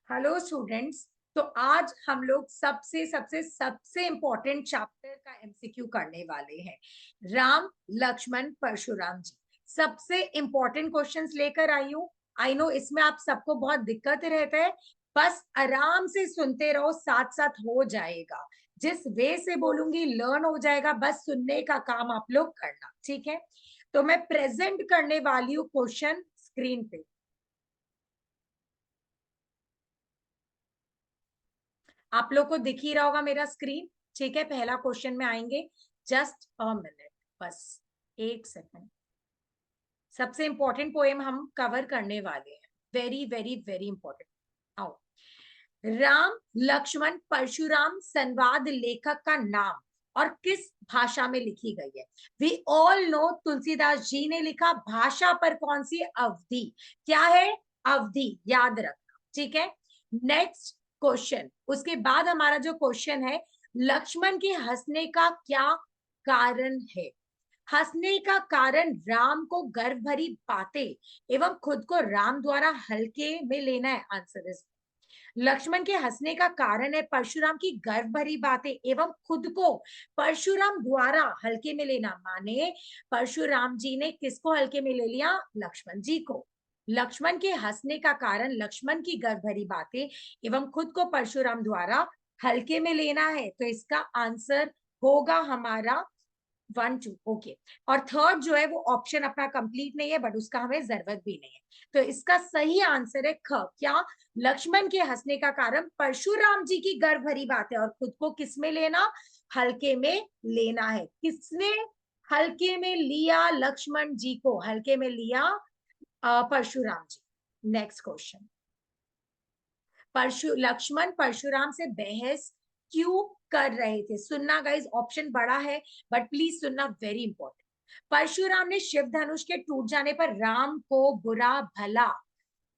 Hello students. तो आज हम लोग सबसे सबसे सबसे इम्पोर्टेंट चैप्टर का एमसीक्यू करने वाले हैं। राम लक्ष्मण परशुराम जी, सबसे इम्पोर्टेंट क्वेश्चंस लेकर आई हूँ। आई नो इसमें आप सबको बहुत दिक्कत रहता है, बस आराम से सुनते रहो, साथ साथ हो जाएगा। जिस वे से बोलूंगी लर्न हो जाएगा, बस सुनने का काम आप लोग करना, ठीक है। तो मैं प्रेजेंट करने वाली हूँ क्वेश्चन स्क्रीन पे। आप लोग को दिख ही रहा होगा मेरा स्क्रीन, ठीक है। पहला क्वेश्चन में आएंगे, जस्ट अ मिनट, बस एक सेकंड। सबसे इंपॉर्टेंट पोएम हम कवर करने वाले हैं, वेरी वेरी वेरी इंपॉर्टेंट। आओ। राम लक्ष्मण परशुराम संवाद लेखक का नाम और किस भाषा में लिखी गई है? We all no Tulsidas ji ने लिखा, भाषा पर कौन सी? अवधि। क्या है? अवधि, याद रखना, ठीक है। नेक्स्ट क्वेश्चन, उसके बाद हमारा जो क्वेश्चन है, लक्ष्मण के हंसने का क्या कारण है? हंसने का कारण राम को गर्व भरी बातें एवं खुद को राम द्वारा हल्के में लेना है। आंसर इज, लक्ष्मण के हंसने का कारण है परशुराम की गर्व भरी बातें एवं खुद को परशुराम द्वारा हल्के में लेना। माने परशुराम जी ने किसको हल्के में ले लिया? लक्ष्मण जी को। लक्ष्मण के हंसने का कारण लक्ष्मण की गर्व भरी बातें एवं खुद को परशुराम द्वारा हल्के में लेना है। तो इसका आंसर होगा हमारा 1 2, ओके। और थर्ड जो है वो ऑप्शन अपना कंप्लीट नहीं है, बट उसका हमें जरूरत भी नहीं है। तो इसका सही आंसर है ख। क्या? लक्ष्मण के हंसने का कारण परशुराम जी की गर्व भरी बात है और खुद को किस में लेना? हल्के में लेना है। किसने हल्के में लिया? लक्ष्मण जी को हल्के में लिया परशुराम जी। नेक्स्ट क्वेश्चन, लक्ष्मण परशुराम से बहस क्यों कर रहे थे? सुनना गाइस, ऑप्शन बड़ा है बट प्लीज सुनना, वेरी इंपॉर्टेंट। परशुराम ने शिव धनुष के टूट जाने पर राम को बुरा भला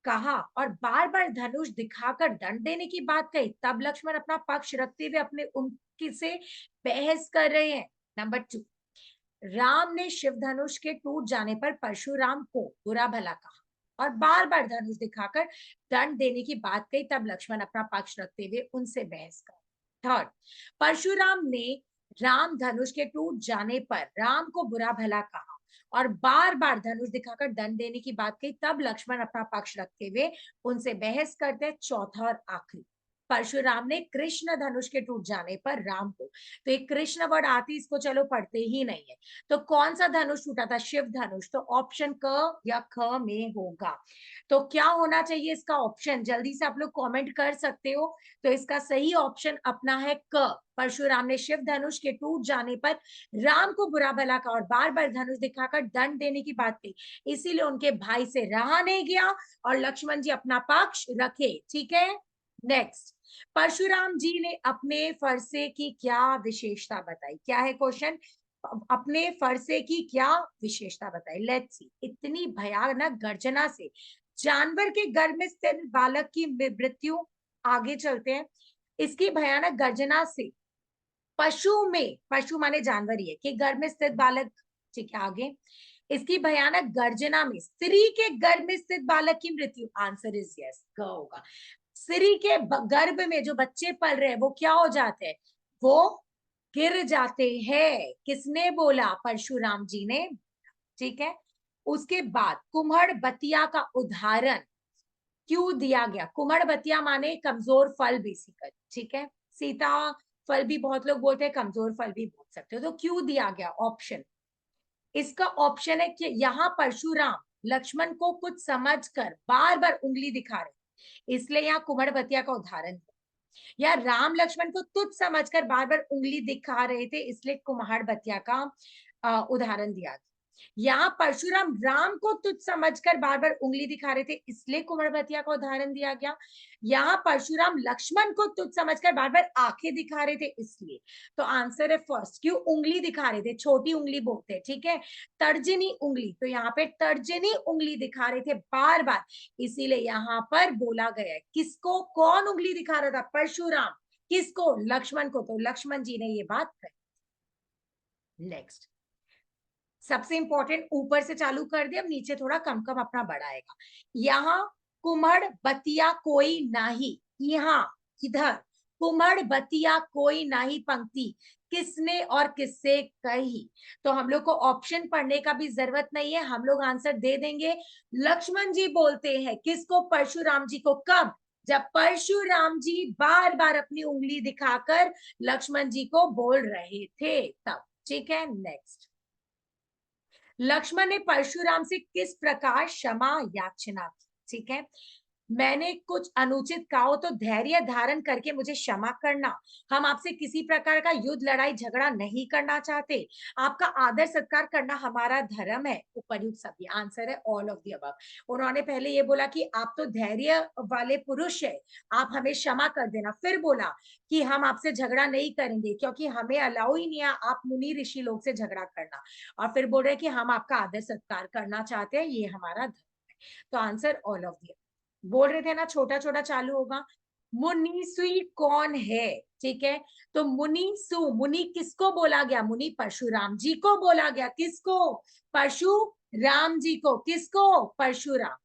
कहा और बार बार धनुष दिखाकर दंड देने की बात कही, तब लक्ष्मण अपना पक्ष रखते हुए अपने उनकी से बहस कर रहे हैं। नंबर 2, राम ने शिव धनुष के टूट जाने पर परशुराम को बुरा भला कहा और बार बार धनुष दिखाकर दंड देने की बात कही, तब लक्ष्मण अपना पक्ष रखते हुए उनसे बहस कर। थर्ड, परशुराम ने राम धनुष के टूट जाने पर राम को बुरा भला कहा और बार बार धनुष दिखाकर दंड देने की बात कही, तब लक्ष्मण अपना पक्ष रखते हुए उनसे बहस करते। चौथा और आखिरी, परशुराम ने कृष्ण धनुष के टूट जाने पर राम को, तो एक कृष्ण वर्ड आती, इसको चलो पढ़ते ही नहीं है। तो कौन सा धनुष टूटा था? शिव धनुष। तो ऑप्शन क या ख में होगा। तो क्या होना चाहिए इसका ऑप्शन? जल्दी से आप लोग कमेंट कर सकते हो। तो इसका सही ऑप्शन अपना है क। परशुराम ने शिव धनुष के टूट जाने पर राम को बुरा भला कहा और बार बार धनुष दिखाकर दंड देने की बात कही, इसीलिए उनके भाई से रहा नहीं गया और लक्ष्मण जी अपना पक्ष रखे, ठीक है। नेक्स्ट, परशुराम जी ने अपने फरसे की क्या विशेषता बताई? क्या है क्वेश्चन? अपने फरसे की क्या विशेषता बताई? Let's see. इतनी भयानक गर्जना से जानवर के गर्भ में स्थित बालक की मृत्यु, आगे चलते हैं। इसकी भयानक गर्जना से पशु में, पशु माने जानवर ही है, कि गर्भ में स्थित बालक, ठीक है। आगे, इसकी भयानक गर्जना में स्त्री के गर्भ में स्थित बालक की मृत्यु। आंसर इज यस, ग होगा। स्त्री के गर्भ में जो बच्चे पल रहे हैं वो क्या हो जाते हैं? वो गिर जाते हैं। किसने बोला? परशुराम जी ने, ठीक है। उसके बाद कुम्हड़ बतिया का उदाहरण क्यों दिया गया? कुम्हड़ बतिया माने कमजोर फल बेसिकली, ठीक है। सीता फल भी बहुत लोग बोलते हैं, कमजोर फल भी बोल सकते हो। तो क्यों दिया गया? ऑप्शन, इसका ऑप्शन है कि यहाँ परशुराम लक्ष्मण को कुछ समझकर बार बार उंगली दिखा रहे, इसलिए यहाँ कुम्हड़ बतिया का उदाहरण दिया। या राम लक्ष्मण को तुच्छ समझकर बार बार उंगली दिखा रहे थे, इसलिए कुम्हाड़ बतिया का उदाहरण दिया गया। यहाँ परशुराम राम को तुच्छ समझकर बार बार उंगली दिखा रहे थे, इसलिए कुम्हाड़ बतिया का उदाहरण दिया गया। यहाँ परशुराम लक्ष्मण को तुच्छ समझकर बार बार आंखें दिखा रहे थे, इसलिए। तो आंसर है फर्स्ट। क्यों उंगली दिखा रहे थे? छोटी उंगली बोलते हैं, ठीक है, तर्जनी उंगली। तो यहाँ पे तर्जनी उंगली दिखा रहे थे बार बार, इसीलिए यहाँ पर बोला गया है। किसको? कौन उंगली दिखा रहा था? परशुराम। किसको? लक्ष्मण को। तो लक्ष्मण जी ने ये बात कही। नेक्स्ट, सबसे इंपॉर्टेंट ऊपर से चालू कर दिया, अब नीचे थोड़ा कम कम अपना बढ़ाएगा। यहाँ कुमड़ बतिया कोई नाही, यहाँ इधर कुमड़ बतिया कोई नाही पंक्ति किसने और किससे कही। तो हम लोग को ऑप्शन पढ़ने का भी जरूरत नहीं है, हम लोग आंसर दे देंगे। लक्ष्मण जी बोलते हैं किसको? परशुराम जी को। कब? जब परशुराम जी बार बार अपनी उंगली दिखाकर लक्ष्मण जी को बोल रहे थे तब। ठीक है, नेक्स्ट। लक्ष्मण ने परशुराम से किस प्रकार क्षमा याचना की? ठीक है, मैंने कुछ अनुचित कहा हो तो धैर्य धारण करके मुझे क्षमा करना। हम आपसे किसी प्रकार का युद्ध लड़ाई झगड़ा नहीं करना चाहते, आपका आदर सत्कार करना हमारा धर्म है। उपर्युक्त सभी आंसर है ऑल ऑफ द अबव। उन्होंने पहले ये बोला कि आप तो धैर्य वाले पुरुष है, आप हमें क्षमा कर देना। फिर बोला कि हम आपसे झगड़ा नहीं करेंगे क्योंकि हमें अलाउ ही नहीं है आप मुनि ऋषि लोग से झगड़ा करना। और फिर बोल रहे कि हम आपका आदर सत्कार करना चाहते हैं, ये हमारा धर्म है। तो आंसर ऑल ऑफ द। बोल रहे थे ना छोटा छोटा चालू होगा। मुनीसुई कौन है? ठीक है, तो मुनीसु, मुनि किसको बोला गया? मुनि परशुराम जी को बोला गया। किसको? परशुराम जी को। किसको? परशुराम।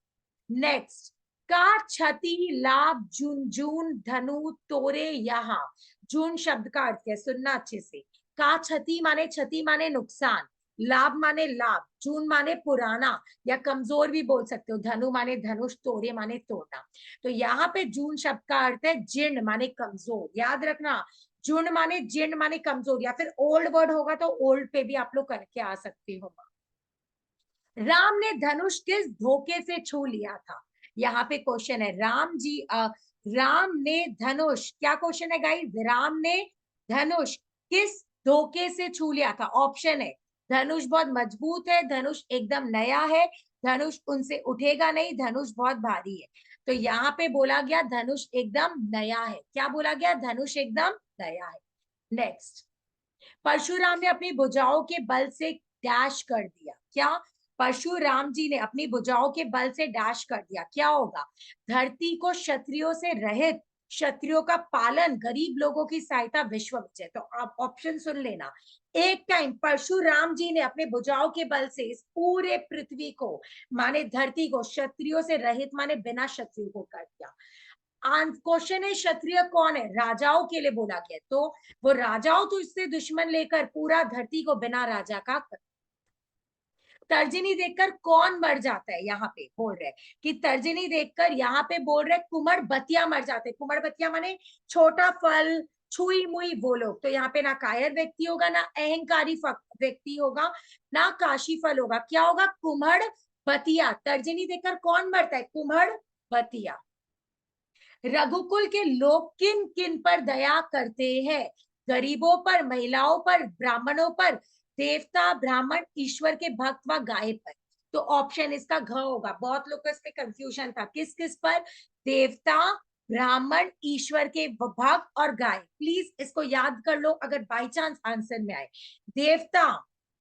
नेक्स्ट। का छति लाभ झुनझुन धनु तोरे यहाँ। झुन शब्द का अर्थ है, सुनना अच्छे से। का क्षति माने नुकसान, लाभ माने लाभ, जून माने पुराना या कमजोर भी बोल सकते हो, धनु माने धनुष, तोरे माने तोड़ना। तो यहाँ पे जून शब्द का अर्थ है जीर्ण माने कमजोर। याद रखना, जून माने जीर्ण माने कमजोर, या फिर ओल्ड वर्ड होगा तो ओल्ड पे भी आप लोग करके आ सकते हो। राम ने धनुष किस धोखे से छू लिया था? यहाँ पे क्वेश्चन है। राम ने धनुष, क्या क्वेश्चन है गाइस? राम ने धनुष किस धोखे से छू लिया था? ऑप्शन है धनुष बहुत मजबूत है, धनुष एकदम नया है, धनुष उनसे उठेगा नहीं, धनुष बहुत भारी है। तो यहाँ पे बोला गया धनुष एकदम नया है। क्या बोला गया? धनुष एकदम नया है। नेक्स्ट। परशुराम ने अपनी भुजाओं के बल से डैश कर दिया। क्या? परशुराम जी ने अपनी भुजाओं के बल से डैश कर दिया, क्या होगा? धरती को क्षत्रियों से रहित, क्षत्रियों का पालन, गरीब लोगों की सहायता, विश्व विजय। तो आप ऑप्शन सुन लेना। एक टाइम परशुराम जी ने अपने भुजाओं के बल से इस पूरे पृथ्वी को, माने धरती को, क्षत्रियों से रहित माने बिना क्षत्रियो को कर दिया। क्वेश्चन है क्षत्रिय कौन है? राजाओं के लिए बोला गया। तो वो राजाओं तो इससे दुश्मन लेकर पूरा धरती को बिना राजा का कर। तर्जनी देखकर कौन मर जाता है? यहाँ पे बोल रहे कि तर्जनी देखकर, यहाँ पे बोल रहे कुमड़ बतिया मर जाते हैं। कुमड़ बतिया माने छोटा फल, छुई मुई वो लोग। तो यहाँ पे ना कायर व्यक्ति होगा, ना अहंकारी व्यक्ति होगा, ना काशी फल होगा। क्या होगा? कुम्हड़ बतिया। तर्जनी देखकर कौन मरता है? कुम्हड़ बतिया। रघुकुल के लोग किन किन पर दया करते हैं? गरीबों पर, महिलाओं पर, ब्राह्मणों पर, देवता, ब्राह्मण, ईश्वर के भक्त व गाय पर। तो ऑप्शन इसका घ होगा। बहुत लोग को इसमें कंफ्यूजन था, किस किस पर? देवता, ब्राह्मण, ईश्वर के भक्त और गाय। प्लीज इसको याद कर लो अगर बाई चांस आंसर में आए। देवता,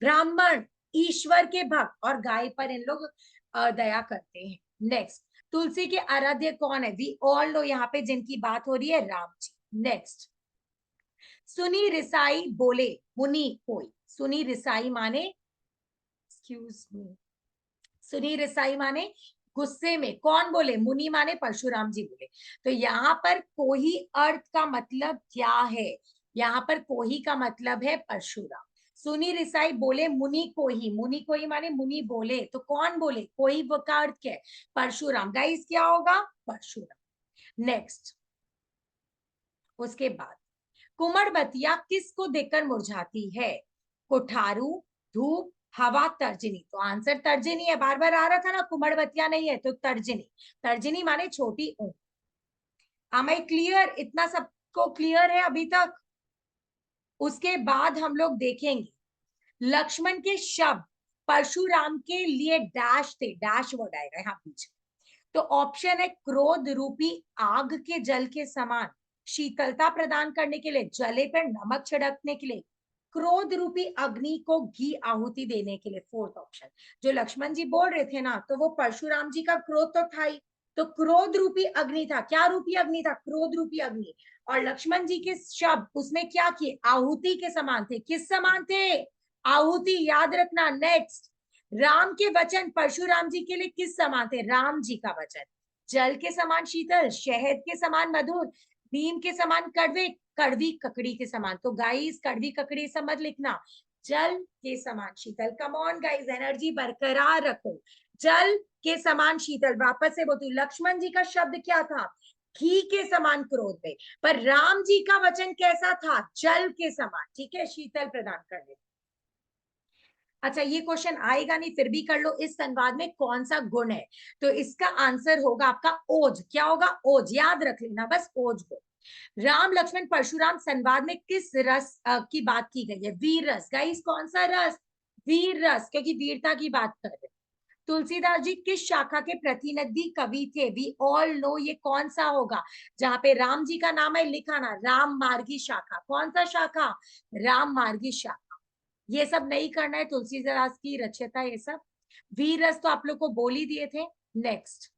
ब्राह्मण, ईश्वर के भक्त और गाय पर इन लोग दया करते हैं। नेक्स्ट। तुलसी के आराध्य कौन है? वी ऑल नो, यहाँ पे जिनकी बात हो रही है राम जी। नेक्स्ट। सुनी रिसाई बोले मुनि कोई। सुनी रिसाई माने, एक्सक्यूज मी, सुनी रिसाई माने गुस्से में। कौन बोले? मुनि माने परशुराम जी बोले। तो यहाँ पर कोही अर्थ का मतलब क्या है? यहाँ पर कोही का मतलब है परशुराम। सुनी रिसाई बोले मुनि कोही, मुनि कोही माने मुनि बोले। तो कौन बोले? कोही का अर्थ क्या है? परशुराम। गाइस क्या होगा? परशुराम। नेक्स्ट। उसके बाद कुमड़ बतिया किसको देखकर मुरझाती है? कुठारू, धूप, हवा, तर्जनी। तो आंसर तर्जनी है। बार बार आ रहा था ना, कुमड़ बतिया नहीं है तो तर्जनी। तर्जनी माने छोटी ऊंट। am I clear? इतना सबको क्लियर है अभी तक? उसके बाद हम लोग देखेंगे लक्ष्मण के शब्द परशुराम के लिए डैश थे। डैश वर्ड आएगा यहाँ पीछे। तो ऑप्शन है क्रोध रूपी आग के जल के समान, शीतलता प्रदान करने के लिए, जले पर नमक छिड़कने के लिए, क्रोध रूपी अग्नि को घी आहुति देने के लिए। फोर्थ ऑप्शन जो लक्ष्मण जी बोल रहे थे ना, तो वो परशुराम जी का क्रोध तो था ही, तो क्रोध रूपी अग्नि था। क्या रूपी अग्नि था? क्रोध रूपी अग्नि। और लक्ष्मण जी के शब्द उसमें क्या किए? आहुति के समान थे। किस समान थे? आहुति। याद रखना। नेक्स्ट। राम के वचन परशुराम जी के लिए किस समान थे? राम जी का वचन। जल के समान शीतल, शहद के समान मधुर, नीम के समान कड़वे, कड़वी ककड़ी के समान। तो गाइस कड़वी ककड़ी सब मत लिखना, जल के समान शीतल। कम ऑन गाइस, एनर्जी बरकरार रखो। जल के समान शीतल, वापस से बोलती हूँ, लक्ष्मण जी का शब्द क्या था? घी के समान क्रोध में, पर राम जी का वचन कैसा था? जल के समान, ठीक है, शीतल प्रदान करने। अच्छा, ये क्वेश्चन आएगा नहीं, फिर भी कर लो, इस संवाद में कौन सा गुण है? तो इसका आंसर होगा आपका ओज। क्या होगा? ओज, याद रख लेना बस, ओज को। राम लक्ष्मण परशुराम संवाद में किस रस की बात की गई है? वीर रस। गाइस कौन सा रस? वीर रस, क्योंकि वीरता की बात कर रहे हैं। तुलसीदास जी किस शाखा के प्रतिनिधि कवि थे? वी ऑल नो, ये कौन सा होगा? जहां पे राम जी का नाम है लिखा ना, राम मार्गी शाखा। कौन सा शाखा? राम मार्गी शाखा। ये सब नहीं करना है, तुलसीदास की रचयिता ये सब। वीर रस तो आप लोग को बोल ही दिए थे। नेक्स्ट,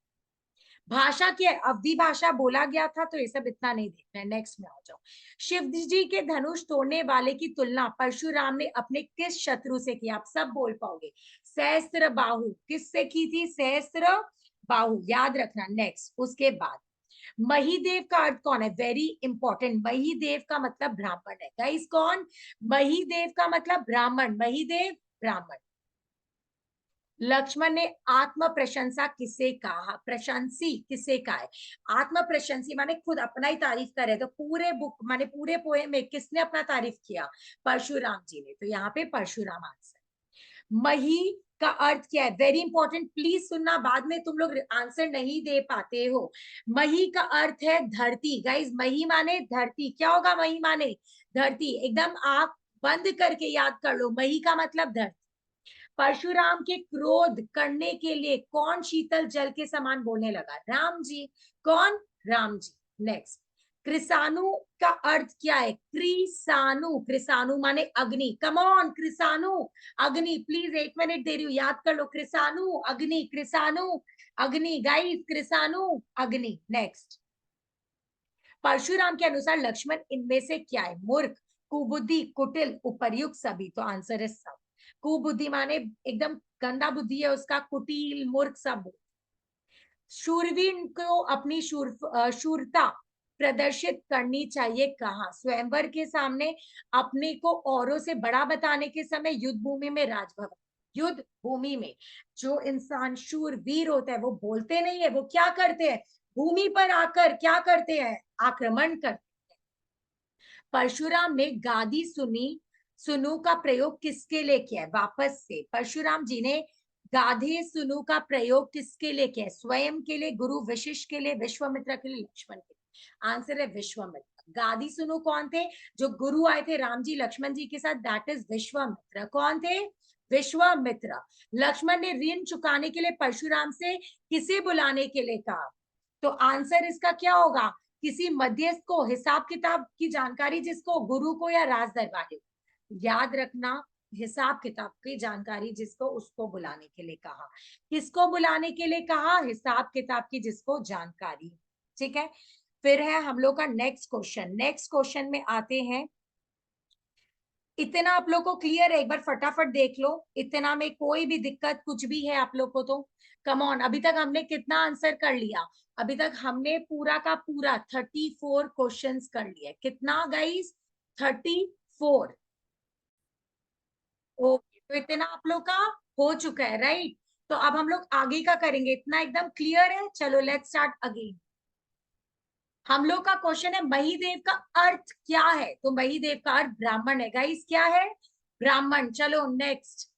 भाषा की अवधि भाषा बोला गया था, तो ये सब इतना नहीं देखना है। नेक्स्ट में आ जाओ। शिव जी के धनुष तोड़ने वाले की तुलना परशुराम ने अपने किस शत्रु से की? आप सब बोल पाओगे। सहस्त्र बाहु। किससे की थी? सहस्त्र बाहु, याद रखना। नेक्स्ट, उसके बाद महीदेव का अर्थ कौन है? वेरी इंपॉर्टेंट, महीदेव का मतलब ब्राह्मण है। गाइस कौन? महीदेव का मतलब ब्राह्मण, महीदेव ब्राह्मण। लक्ष्मण ने आत्म प्रशंसा किसे कहा? प्रशंसी किसे कहा है? आत्म प्रशंसी माने खुद अपना ही तारीफ करे, तो पूरे बुक माने पूरे पोएम में किसने अपना तारीफ किया? परशुराम जी ने। तो यहाँ पे परशुराम आंसर। मही का अर्थ क्या है? वेरी इंपॉर्टेंट, प्लीज सुनना, बाद में तुम लोग आंसर नहीं दे पाते हो। मही का अर्थ है धरती। गाइज मही माने धरती। क्या होगा मही माने? धरती। एकदम आंख बंद करके याद कर लो, मही का मतलब धरती। परशुराम के क्रोध करने के लिए कौन शीतल जल के समान बोलने लगा? राम जी। कौन? राम जी। नेक्स्ट, कृसानु का अर्थ क्या है? कृसानु, कृसानु माने अग्नि। कम ऑन, कृसानु अग्नि। प्लीज 1 मिनट दे रही हूँ, याद कर लो। कृसानु अग्नि, कृसानु अग्नि। गाइस कृसानु अग्नि। नेक्स्ट, परशुराम के अनुसार लक्ष्मण इनमें से क्या है? मूर्ख, कुबुद्धि, कुटिल, उपर्युक्त सभी। तो आंसर है सब। कुबुद्धि माने एकदम गंदा बुद्धि है उसका, कुटिल, मूर्ख सब। शूरवीर को अपनी शूरता प्रदर्शित करनी चाहिए कहाँ? स्वयंवर के सामने, अपने को औरों से बड़ा बताने के समय, युद्ध भूमि में, राजभवन। युद्ध भूमि में जो इंसान शूरवीर होता है वो बोलते नहीं है, वो क्या करते हैं? भूमि पर आकर क्या करते हैं? आक्रमण करते हैं। परशुराम ने गादी सुनी सुनु का प्रयोग किसके लिए किया है? वापस से परशुराम जी ने गाधे सुनु का प्रयोग किसके लिए किया है? स्वयं के लिए, गुरु वशिष्ठ के लिए, विश्वामित्र के लिए, लक्ष्मण के लिए। आंसर है विश्वामित्र। गादी सुनु कौन थे? जो गुरु आए थे राम जी लक्ष्मण जी के साथ, दैट इज विश्वामित्र। कौन थे? विश्वामित्र। लक्ष्मण ने ऋण चुकाने के लिए परशुराम से किसे बुलाने के लिए कहा? तो आंसर इसका क्या होगा? किसी मध्यस्थ को, हिसाब किताब की जानकारी जिसको, गुरु को या राज दरबारी। याद रखना, हिसाब किताब की जानकारी जिसको, उसको बुलाने के लिए कहा। किसको बुलाने के लिए कहा? हिसाब किताब की जिसको जानकारी। ठीक है, फिर है हम लोग का नेक्स्ट क्वेश्चन। नेक्स्ट क्वेश्चन में आते हैं। इतना आप लोग को क्लियर है? एक बार फटाफट देख लो, इतना में कोई भी दिक्कत कुछ भी है आप लोग को तो? कम ऑन, अभी तक हमने कितना आंसर कर लिया? अभी तक हमने पूरा का पूरा 34 क्वेश्चंस कर लिया। कितना गाइस? 34। ओके, तो इतना आप लोग का हो चुका है, राइट? तो अब हम लोग आगे का करेंगे। इतना एकदम क्लियर है? चलो लेट्स स्टार्ट अगेन। हम लोग का क्वेश्चन है महीदेव का अर्थ क्या है? तो महीदेव का अर्थ ब्राह्मण है। गाइस क्या है? ब्राह्मण। चलो नेक्स्ट,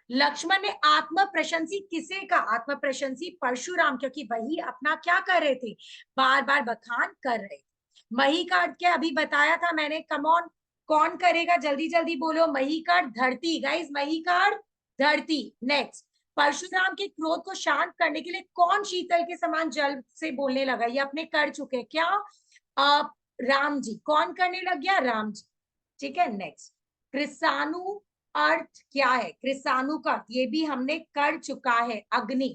लक्ष्मण ने आत्म प्रशंसी किसे का? आत्म प्रशंसी परशुराम, क्योंकि वही अपना क्या कर रहे थे? बार बार बखान कर रहे थे। मही का अर्थ क्या अभी बताया था मैंने? कम ऑन, कौन करेगा? जल्दी जल्दी बोलो। मही का अर्थ धरती। गाइस मही का अर्थ धरती। नेक्स्ट, परशुराम के क्रोध को शांत करने के लिए कौन शीतल के समान जल से बोलने लगा? ये अपने कर चुके क्या? आ, राम जी। कौन करने लग गया? राम जी। ठीक है, नेक्स्ट, कृसानु अर्थ क्या है? कृसानु का अर्थ ये भी हमने कर चुका है, अग्नि।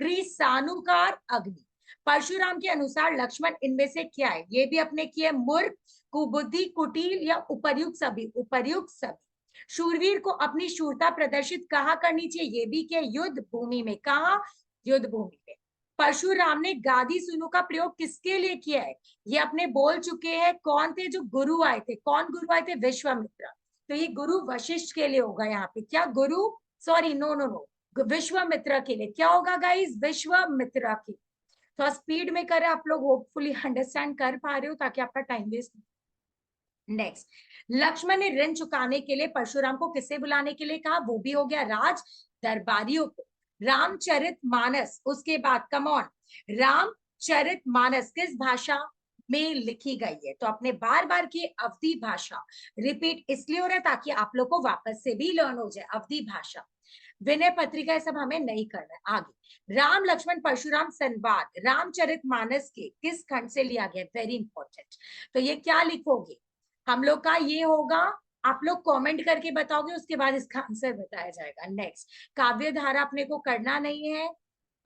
कृसानुकार अग्नि। परशुराम के अनुसार लक्ष्मण इनमें से क्या है? ये भी अपने किए, मूर्ख, कुबुद्धि, कुटिल या उपर्युक्त सभी। उपर्युक्त सभी। शूरवीर को अपनी शूरता प्रदर्शित कहाँ करनी चाहिए? ये भी क्या? युद्ध भूमि में। कहा? युद्ध भूमि में। परशुराम ने गादी सुनो का प्रयोग किसके लिए किया है? ये अपने बोल चुके हैं। कौन थे जो गुरु आए थे? कौन गुरु आए थे? विश्वामित्र। तो ये गुरु वशिष्ठ के लिए होगा यहाँ पे। क्या गुरु? Sorry, no no no, Vishwamitra के लिए। क्या होगा गाइस? विश्वामित्र की। तो स्पीड में करें, आप लोग होपफुली अंडरस्टैंड कर पा रहे हो ताकि आपका टाइम वेस्ट। नेक्स्ट, लक्ष्मण ने ऋण चुकाने के लिए परशुराम को किसे बुलाने के लिए कहा? वो भी हो गया राज दरबारियों को। रामचरित मानस, उसके बाद कमॉन, रामचरित मानस किस भाषा में लिखी गई है? तो अपने बार बार की अवधि भाषा रिपीट इसलिए हो रहा है ताकि आप लोग को वापस से भी लर्न हो जाए अवधि भाषा। विनय पत्रिका, ये सब हमें नहीं करना है। आगे, राम लक्ष्मण परशुराम संवाद रामचरित मानस के किस खंड से लिया गया? Very important. तो ये क्या लिखोगे हम लोग का? ये होगा, आप लोग कमेंट करके बताओगे, उसके बाद इसका आंसर बताया जाएगा। नेक्स्ट, काव्य धारा अपने को करना नहीं है,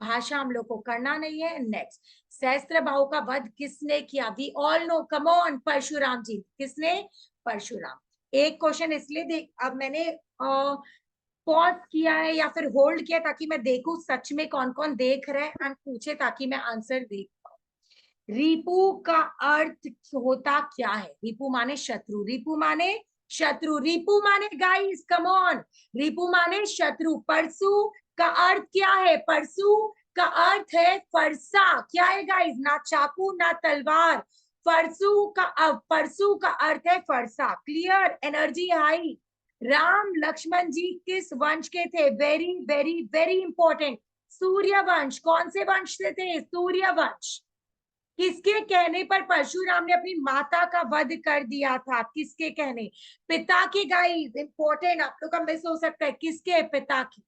भाषा हम लोग को करना नहीं है। नेक्स्ट, सहस्त्र बाहु का वध किसने किया? We all know, come on, Parshuram ji. किसने? परशुराम। एक क्वेश्चन इसलिए देख, अब मैंने पॉज किया है या फिर होल्ड किया ताकि मैं देखूं सच में कौन कौन देख रहा है एंड पूछे, ताकि मैं आंसर देख पाऊं। रिपु का अर्थ होता क्या है? रिपु माने शत्रु, रिपु माने शत्रु, रिपु माने गाइस कम ऑन, रिपु माने शत्रु। परसु का अर्थ क्या है? परसु का अर्थ है फरसा। क्या है गाइस? ना चाकू ना तलवार। परसु का अर्थ है फरसा। Clear? Energy high. Ram Lakshman ji किस वंश के थे? वेरी वेरी वेरी इंपॉर्टेंट, सूर्य वंश। कौन से वंश से थे? सूर्य वंश। किसके कहने पर परशुराम ने अपनी माता का वध कर दिया था? किसके कहने? पिता के। गाइस इंपॉर्टेंट, आप लोग का मिस हो सकता है। किसके? पिता की।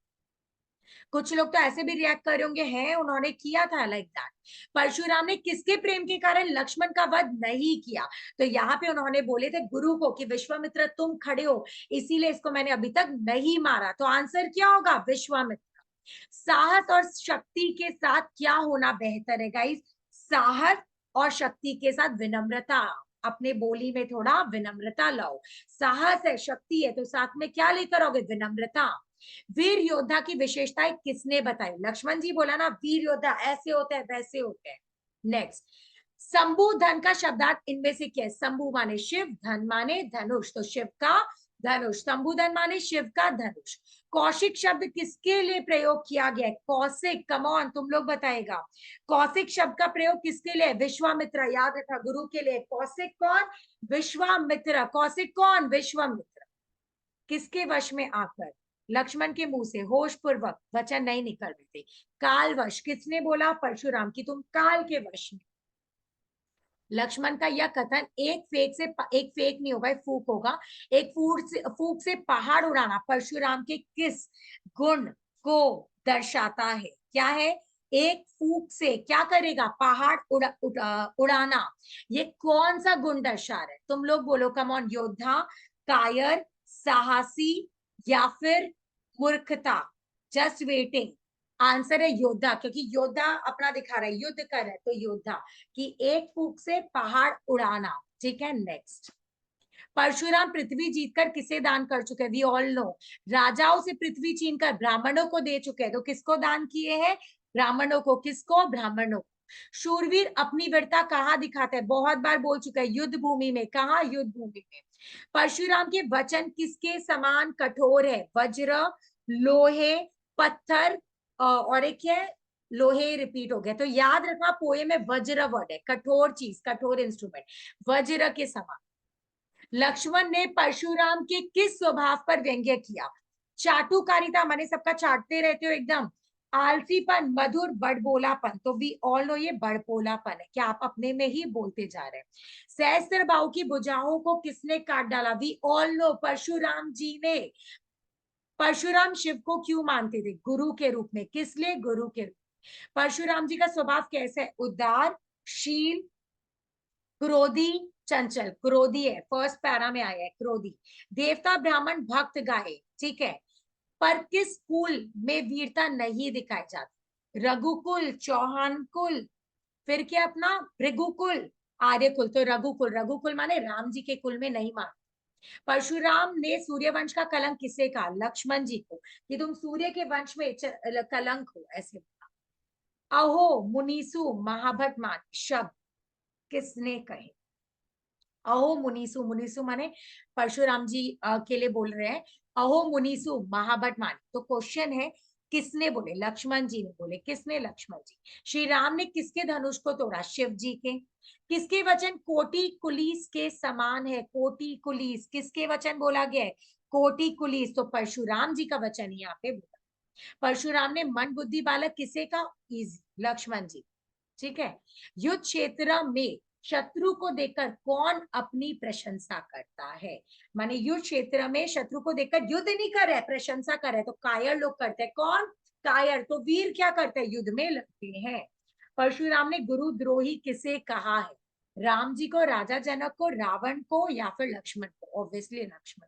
कुछ लोग तो ऐसे भी रिएक्ट कर रहे होंगे, हैं उन्होंने किया था लाइक दैट। परशुराम ने किसके प्रेम के कारण लक्ष्मण का वध नहीं किया? तो यहाँ पे उन्होंने बोले थे गुरु को कि विश्वामित्र तुम खड़े हो, इसीलिए इसको मैंने अभी तक नहीं मारा। तो आंसर क्या होगा? विश्वामित्र। साहस और शक्ति के साथ क्या होना बेहतर है गाइस? साहस और शक्ति के साथ विनम्रता। अपने बोली में थोड़ा विनम्रता लाओ। साहस है, शक्ति है, तो साथ में क्या लेकर आओगे? विनम्रता। वीर योद्धा की विशेषताएं किसने बताई? लक्ष्मण जी बोला ना, वीर योद्धा ऐसे होते हैं वैसे होते हैं। नेक्स्ट, शंभु धन का शब्दार्थ इनमें से क्या है? शंभु माने शिव, धन माने धनुष, तो शिव का धनुष। शंभुधन माने शिव का धनुष। कौशिक शब्द किसके लिए प्रयोग किया गया है? कौशिक, कमॉन तुम लोग बताएगा। कौशिक शब्द का प्रयोग किसके लिए? विश्वामित्र, याद रखा, गुरु के लिए। कौशिक कौन? विश्वामित्र। कौशिक कौन? विश्वामित्र। किसके वश में आकर? लक्ष्मण के मुंह से होश पूर्वक वचन नहीं निकल रहे थे। कालवश, किसने बोला? परशुराम की तुम काल के वश में। लक्ष्मण का यह कथन एक फेक नहीं होगा, एक फूक होगा। एक फूक से पहाड़ उड़ाना परशुराम के किस गुण को दर्शाता है? क्या है? एक फूक से क्या करेगा? पहाड़ उड़ाना। ये कौन सा गुण दर्शा रहा है? तुम लोग बोलो, कम ऑन। योद्धा, कायर, साहसी, या फिर मूर्खता? Just waiting. आंसर है योद्धा, क्योंकि योद्धा अपना दिखा रहा है, युद्ध कर रहा है, तो योद्धा कि एक फूक से पहाड़ उड़ाना। ठीक है। नेक्स्ट, परशुराम पृथ्वी जीतकर किसे दान कर चुके हैं? वी ऑल नो, राजाओं से पृथ्वी छीनकर ब्राह्मणों को दे चुके हैं। तो किसको दान किए हैं? ब्राह्मणों को। किसको? ब्राह्मणों को। शूरवीर अपनी वीरता कहाँ दिखाते हैं? बहुत बार बोल चुका है, युद्ध भूमि में। कहा? युद्ध भूमि में। परशुराम के वचन किसके समान कठोर है? वज्र, लोहे, पत्थर, और एक है लोहे, रिपीट हो गया। तो याद रखना, पोए में वज्र वर्ड है, कठोर चीज, कठोर इंस्ट्रूमेंट, वज्र के समान। लक्ष्मण ने परशुराम के किस स्वभाव पर व्यंग्य किया? चाटुकारिता माने सबका चाटते रहते हो एकदम। आलसीपन, मधुर, बड़बोलापन। तो वी ऑल नो ये बड़बोलापन है, क्या आप अपने में ही बोलते जा रहे हैं। सहस्त्र बाहु की भुजाओं को किसने काट डाला? वी ऑल नो, परशुराम जी ने। परशुराम शिव को क्यों मानते थे? गुरु के रूप में। किस लिए? गुरु के रूप में। परशुराम जी का स्वभाव कैसा है? उदार, शील, क्रोधी, चंचल। क्रोधी है, फर्स्ट पैरा में आया है, क्रोधी। देवता, ब्राह्मण, भक्त, गाय। ठीक है। पर किस कुल में वीरता नहीं दिखाई जाती? रघुकुल, चौहान कुल, फिर क्या अपना भृगुकुल, आर्यकुल। तो रघुकुल, रघुकुल माने राम जी के कुल में नहीं मान। परशुराम ने सूर्यवंश का कलंक किसे कहा? लक्ष्मण जी को, कि तुम सूर्य के वंश में कलंक हो, ऐसे। अहो मुनीसु महाभट मान शब्द किसने कहे? अहो मुनीसु, मुनीसु माने परशुराम जी के लिए बोल रहे हैं। अहो मुनीसु महाभट मान, तो क्वेश्चन है किसने बोले? लक्ष्मण जी ने बोले। किसने? लक्ष्मण जी। श्री राम ने किसके धनुष को तोड़ा? शिव जी के। किसके वचन कोटि कुलीस के समान है? कोटि कुलीस किसके वचन बोला गया है? कोटि कुलीस, तो परशुराम जी का वचन यहाँ पे बोला। परशुराम ने मन बुद्धि बालक किसे का? इज लक्ष्मण जी। ठीक है। युद्ध क्षेत्र में शत्रु को देखकर कौन अपनी प्रशंसा करता है? माने युद्ध क्षेत्र में शत्रु को देखकर युद्ध नहीं कर रहे, प्रशंसा कर रहे, तो कायर लोग करते हैं। कौन? कायर। तो वीर क्या करते हैं? युद्ध में लड़ते हैं। परशुराम ने गुरुद्रोही किसे कहा है? राम जी को, राजा जनक को, रावण को, या फिर लक्ष्मण को? ऑब्वियसली लक्ष्मण।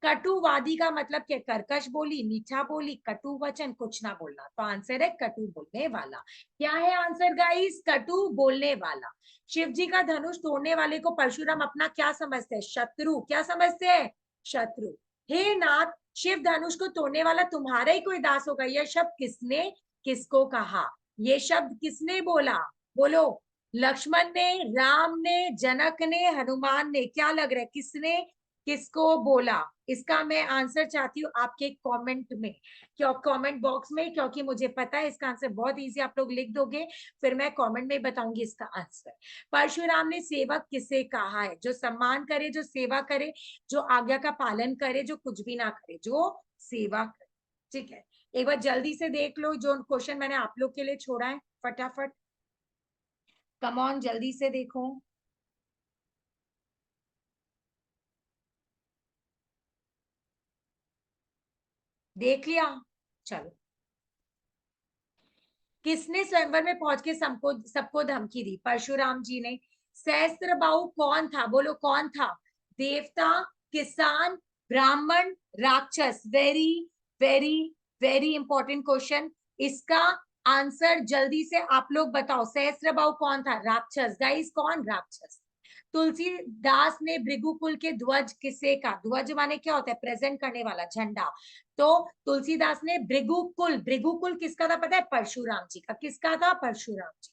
कटुवादी का मतलब क्या? कर्कश बोली, मीठा बोली, कटु वचन, कुछ ना बोलना। तो आंसर है कटु बोलने वाला। क्या है आंसर गाइस? कटु बोलने वाला। शिव जी का धनुष तोड़ने वाले को परशुराम अपना क्या समझते हैं? शत्रु। क्या समझते हैं? शत्रु। हे नाथ, शिव धनुष को तोड़ने वाला तुम्हारा ही कोई दास होगा। यह शब्द किसने किसको कहा? ये शब्द किसने बोला? बोलो। लक्ष्मण ने, राम ने, जनक ने, हनुमान ने? क्या लग रहा है किसने किसको बोला? इसका मैं आंसर चाहती हूँ आपके कमेंट में, क्यों कमेंट बॉक्स में, क्योंकि मुझे पता है इसका आंसर बहुत इजी, आप लोग लिख दोगे, फिर मैं कमेंट में बताऊंगी इसका आंसर। परशुराम ने सेवक किसे कहा है? जो सम्मान करे, जो सेवा करे, जो आज्ञा का पालन करे, जो कुछ भी ना करे, जो सेवा करे। ठीक है, एक बार जल्दी से देख लो जो क्वेश्चन मैंने आप लोग के लिए छोड़ा है, फटाफट कम ऑन, जल्दी से देखो। देख लिया? चलो। किसने स्वयंवर में पहुंच के सबको सबको धमकी दी? परशुराम जी ने। सहस्त्रबाहु कौन था? बोलो कौन था? देवता, किसान, ब्राह्मण, राक्षस? Very very very important question. इसका आंसर जल्दी से आप लोग बताओ। सहस्त्रबाहु कौन था? राक्षस। गाइस कौन? राक्षस। तुलसीदास ने भृगुकुल के ध्वज किसे का? ध्वज माने क्या होता है? प्रेजेंट करने वाला, झंडा। तो तुलसीदास ने भृगुकुल, भृगुकुल किसका था पता है? परशुराम जी का। किसका था? परशुराम जी।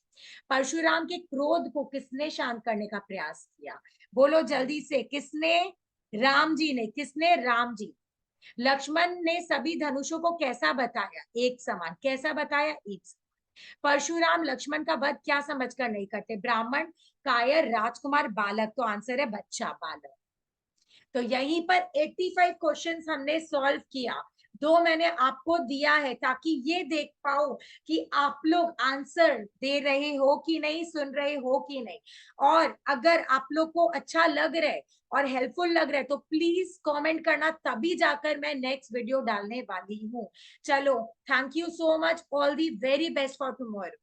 परशुराम के क्रोध को किसने शांत करने का प्रयास किया? बोलो जल्दी से, किसने? राम जी ने। किसने? राम जी। लक्ष्मण ने सभी धनुषों को कैसा बताया? एक समान। कैसा बताया? एक समान। परशुराम लक्ष्मण का वध क्या समझकर नहीं करते? ब्राह्मण, कायर, राजकुमार, बालक? तो आंसर है बच्चा, बालक। तो यहीं पर 85 क्वेश्चंस हमने सॉल्व किया। दो मैंने आपको दिया है ताकि ये देख पाओ कि आप लोग आंसर दे रहे हो कि नहीं, सुन रहे हो कि नहीं। और अगर आप लोग को अच्छा लग रहा है और हेल्पफुल लग रहा है तो प्लीज कमेंट करना, तभी जाकर मैं नेक्स्ट वीडियो डालने वाली हूँ। चलो, thank you so much, all the very best for tomorrow.